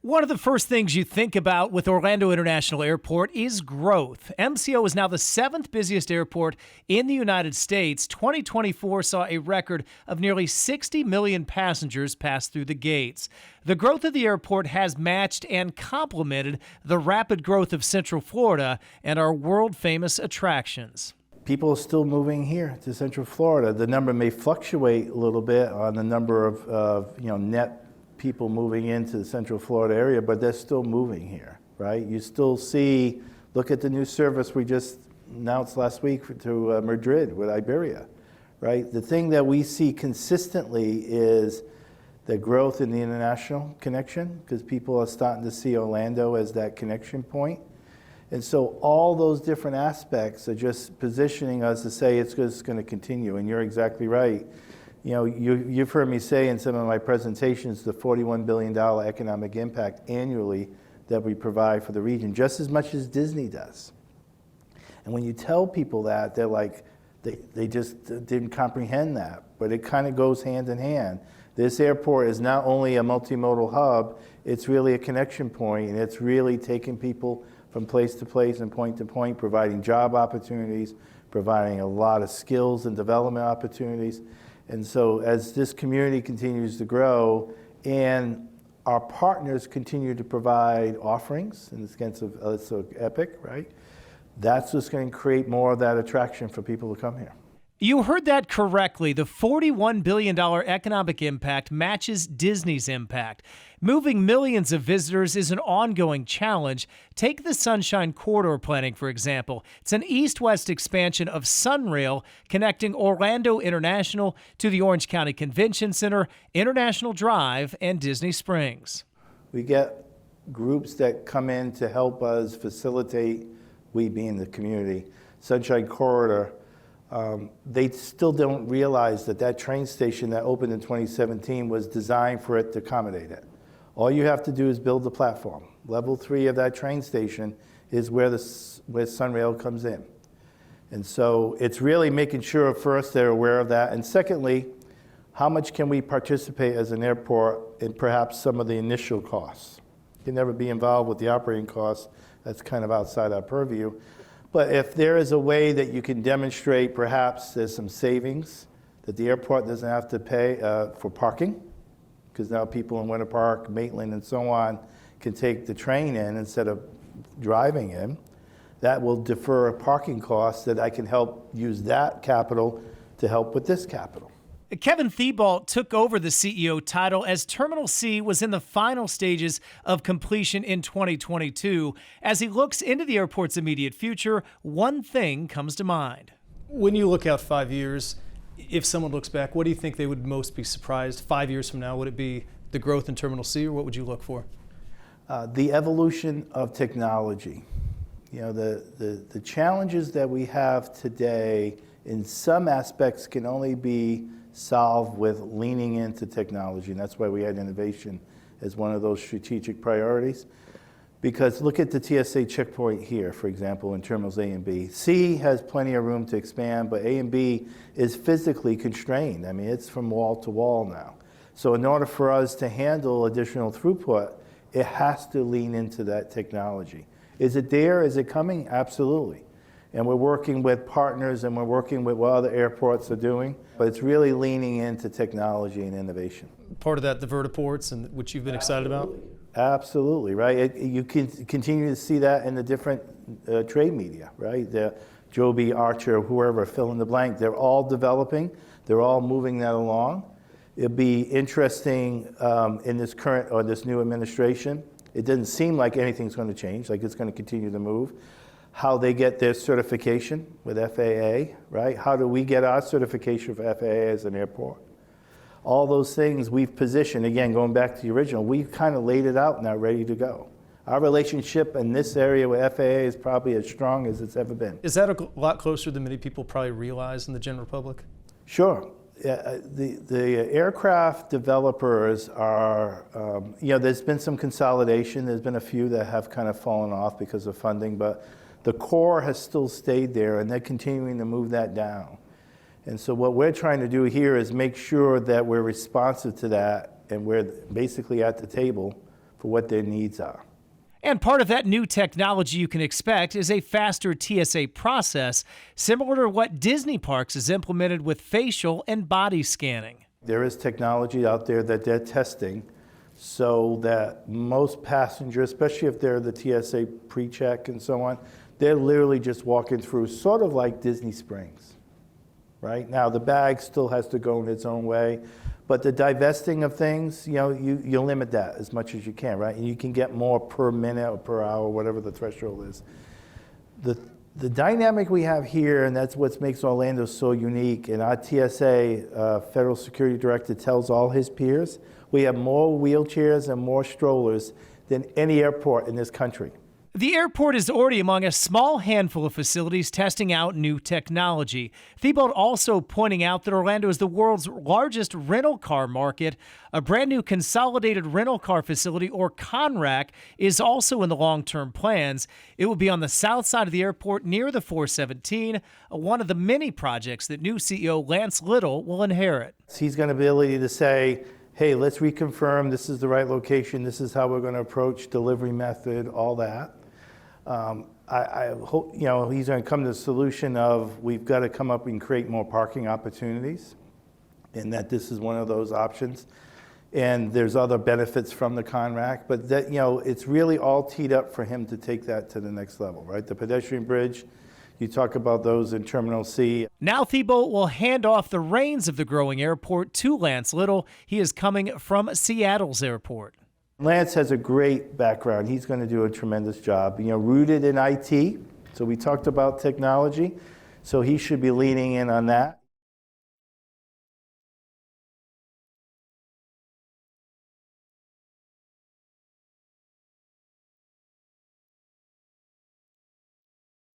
One of the first things you think about with Orlando International Airport is growth. MCO is now the seventh busiest airport in the United States. 2024 saw a record of nearly 60 million passengers pass through the gates. The growth of the airport has matched and complemented the rapid growth of Central Florida and our world-famous attractions. People are still moving here to Central Florida. The number may fluctuate a little bit on the number of net people moving into the Central Florida area, but they're still moving here, right? You still see, look at the new service we just announced last week to Madrid with Iberia, right? The thing that we see consistently is the growth in the international connection, because people are starting to see Orlando as that connection point. And so all those different aspects are just positioning us to say it's just going to continue, and you're exactly right. You know, you've heard me say in some of my presentations the $41 billion economic impact annually that we provide for the region, just as much as Disney does. And when you tell people that, they're like, they just didn't comprehend that, but it kind of goes hand in hand. This airport is not only a multimodal hub, it's really a connection point, and it's really taking people from place to place and point to point, providing job opportunities, providing a lot of skills and development opportunities. And so as this community continues to grow and our partners continue to provide offerings in the sense of Epic, right? That's just going to create more of that attraction for people to come here. You heard that correctly. The $41 billion economic impact matches Disney's impact. Moving millions of visitors is an ongoing challenge. Take the Sunshine Corridor planning, for example. It's an east-west expansion of Sunrail connecting Orlando International to the Orange County Convention Center, International Drive, and Disney Springs. We get groups that come in to help us facilitate, we being the community, Sunshine Corridor. They still don't realize that that train station that opened in 2017 was designed for it to accommodate it. All you have to do is build the platform. Level 3 of that train station is where Sunrail comes in. And so it's really making sure first they're aware of that, and secondly, how much can we participate as an airport in perhaps some of the initial costs? You can never be involved with the operating costs. That's kind of outside our purview. But if there is a way that you can demonstrate perhaps there's some savings, that the airport doesn't have to pay for parking, because now people in Winter Park, Maitland, and so on can take the train in instead of driving in, that will defer parking costs that I can help use that capital to help with this capital. Kevin Thibault took over the CEO title as Terminal C was in the final stages of completion in 2022. As he looks into the airport's immediate future, one thing comes to mind. When you look out 5 years, if someone looks back, what do you think they would most be surprised 5 years from now? Would it be the growth in Terminal C, or what would you look for? The evolution of technology. You know, the challenges that we have today in some aspects can only be solved with leaning into technology, and that's why we had innovation as one of those strategic priorities. Because look at the TSA checkpoint here, for example, in terminals A and B. C has plenty of room to expand, but A and B is physically constrained. I mean, it's from wall to wall now. So in order for us to handle additional throughput, it has to lean into that technology. Is it there? Is it coming? Absolutely. And we're working with partners, and we're working with what other airports are doing, but it's really leaning into technology and innovation. Part of that, the Vertiports, and which you've been excited about? Absolutely, right? You can continue to see that in the different trade media, right? The Joby, Archer, whoever, fill in the blank, they're all developing, they're all moving that along. It'll be interesting in this current or this new administration. It doesn't seem like anything's going to change, like it's going to continue to move. How they get their certification with FAA, right? How do we get our certification for FAA as an airport? All those things we've positioned, again, going back to the original, we've kind of laid it out now, ready to go. Our relationship in this area with FAA is probably as strong as it's ever been. Is that a lot closer than many people probably realize in the general public? Sure. The aircraft developers are, there's been some consolidation. There's been a few that have kind of fallen off because of funding, but the core has still stayed there, and they're continuing to move that down. And so what we're trying to do here is make sure that we're responsive to that, and we're basically at the table for for what their needs are. And part of that new technology you can expect is a faster TSA process, similar to what Disney Parks has implemented with facial and body scanning. There is technology out there that they're testing so that most passengers, especially if they're the TSA pre-check and so on, they're literally just walking through, sort of like Disney Springs, right? Now, the bag still has to go in its own way, but the divesting of things, you limit that as much as you can, right? And you can get more per minute or per hour, whatever the threshold is. The dynamic we have here, and that's what makes Orlando so unique, and our TSA Federal Security Director tells all his peers, we have more wheelchairs and more strollers than any airport in this country. The airport is already among a small handful of facilities testing out new technology. Thibault also pointing out that Orlando is the world's largest rental car market. A brand new consolidated rental car facility, or CONRAC, is also in the long-term plans. It will be on the south side of the airport near the 417, one of the many projects that new CEO Lance Little will inherit. He's going to be able to say, hey, let's reconfirm this is the right location, this is how we're going to approach delivery method, all that. I hope, he's going to come to the solution of we've got to come up and create more parking opportunities, and that this is one of those options. And there's other benefits from the CONRAC, but that, it's really all teed up for him to take that to the next level, right? The pedestrian bridge, you talk about those in Terminal C. Now Thibault will hand off the reins of the growing airport to Lance Little. He is coming from Seattle's airport. Lance has a great background. He's going to do a tremendous job, rooted in IT. So we talked about technology. So he should be leaning in on that.